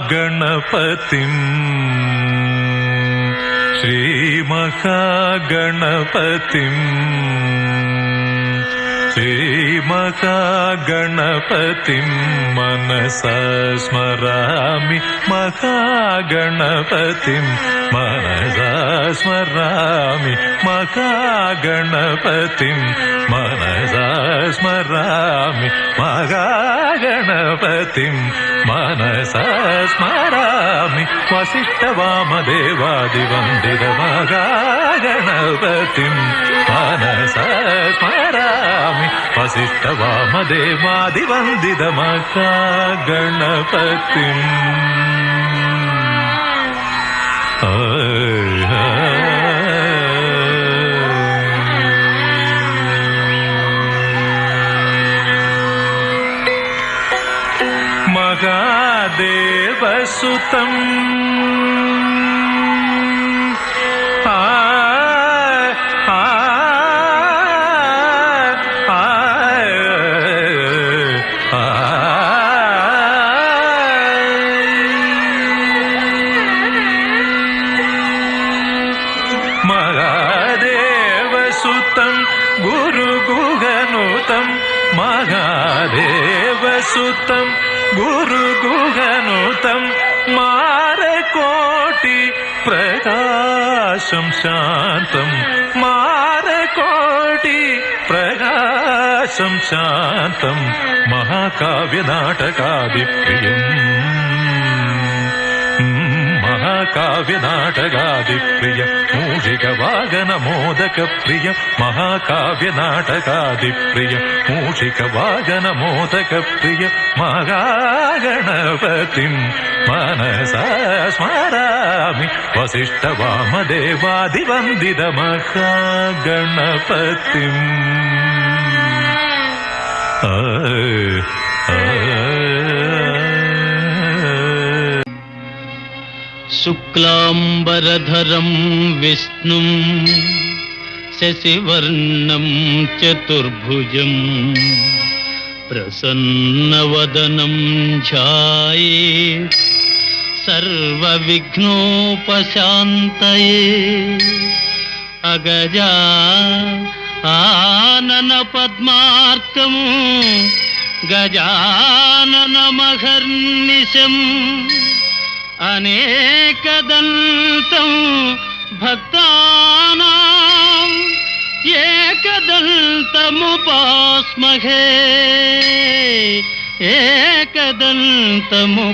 श्रीमहागणपतिम् श्रीमहागणपतिम् श्रीमहागणपतिम् मनसा स्मरामि महागणपतिम् मनसा स्मरामि महागणपतिम् मनसा स्मरामि महागणपतिम् मनसा स्मरामि वसिष्ठवामदेवादिवन्दित महागणपतिम् मनसा स्मरामि वसिष्ठवामदेवादिवन्दित महागणपतिम् महादेवसुतम् महादेवसुतं गुरुगुहनुतं महादेवसुतं गुरुगुहनुतं मारकोटि प्रकाशं शान्तं मारकोटि प्रकाशं शान्तं महाकाव्यनाटकादिप्रियम् महाकाव्यनाटकादिप्रिय मूषिकवागनमोदकप्रिय महाकाव्यनाटकादिप्रिय मूषिकवागनमोदकप्रिय महागणपतिं मनसा स्मरामि वसिष्ठवामदेवादिवन्दित महागणपतिम् शुक्लांबरधरं विष्णुं शशिवर्णं चतुर्भुजं प्रसन्नवदनं ध्यायेत् सर्वविघ्नोपशान्तये अगजा आननपद्मार्कं गजाननमहर्निशम् अनेकदन्तं भक्तानां एकदन्तमुपास्महे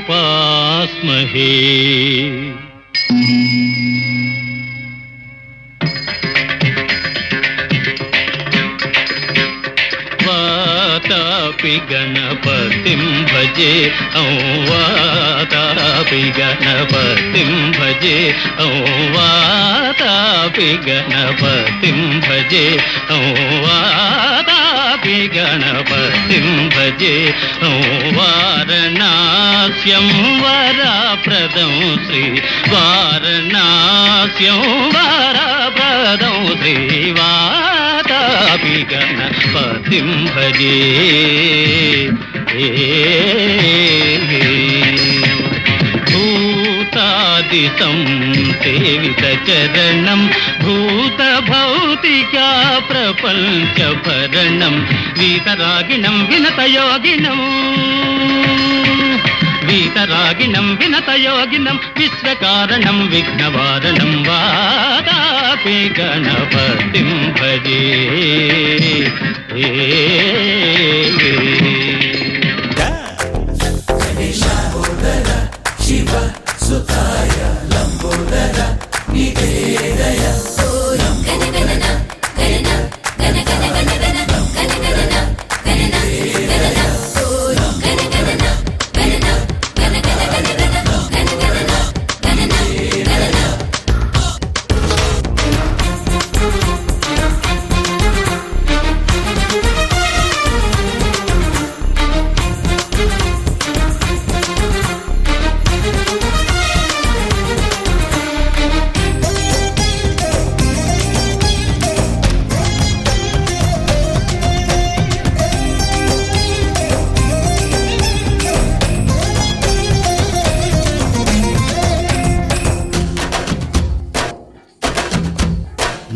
एकदन्तमुपास्महे वातापि गणपतिं भजे वातापि गणपतिं भजे वातापि गणपतिं भजे वातापि गणपतिं भजे वारणास्यं वरप्रदं श्री वारणास्यं वरप्रदं श्री वातापि गणपतिं भजे भूतादितं सेवितचरणं भूतभौतिका प्रपञ्चभरणं वीतरागिणं विनतयोगिनं वीतरागिणं विनतयोगिनं विश्वकारणं विघ्नवारणं वातापि गणपतिं भजे शिव सुताय लंबोदर निवेदय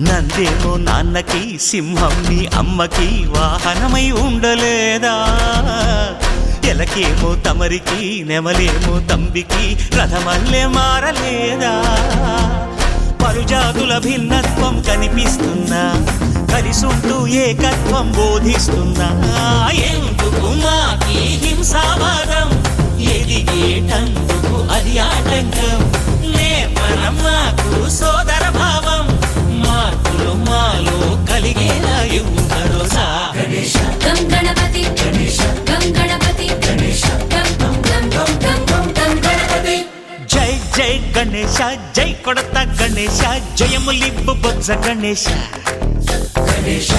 నందేమో నాన్నకి సింహం నీ అమ్మకి వాహనమై ఉండలేదా ఎలకేమో తమరికి నెమలేమో తంబికి రథమల్లే మారలేదా పలుజాతుల భిన్నత్వం కనిపిస్తున్నా కలిసుంటూ ఏకత్వం బోధిస్తున్నా ఎందుకు మాకి హింసావాదం ఎదిగేటందుకు అది ఆటంకం నేర్పరం మాకు సోదర భావం మార్పులు మాలో కలిగేలా భరోసా గణేశ గం గణపతి గణేశ గం గణపతి గణేశ గం గం గం గం గం గం గం గణపతి జై జై గణేశ జై కొడత గణేశ జయములిబ్బు బొజ్జ గణేశ గణేశ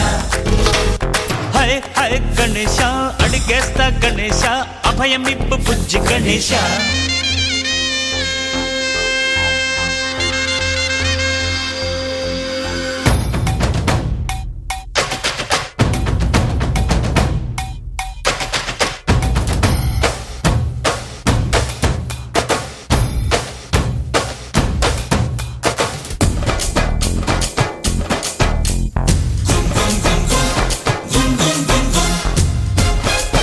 హై హై గణేశ అడిగేస్తా గణేశ అభయమిబ్బు బుజ్జి గణేశ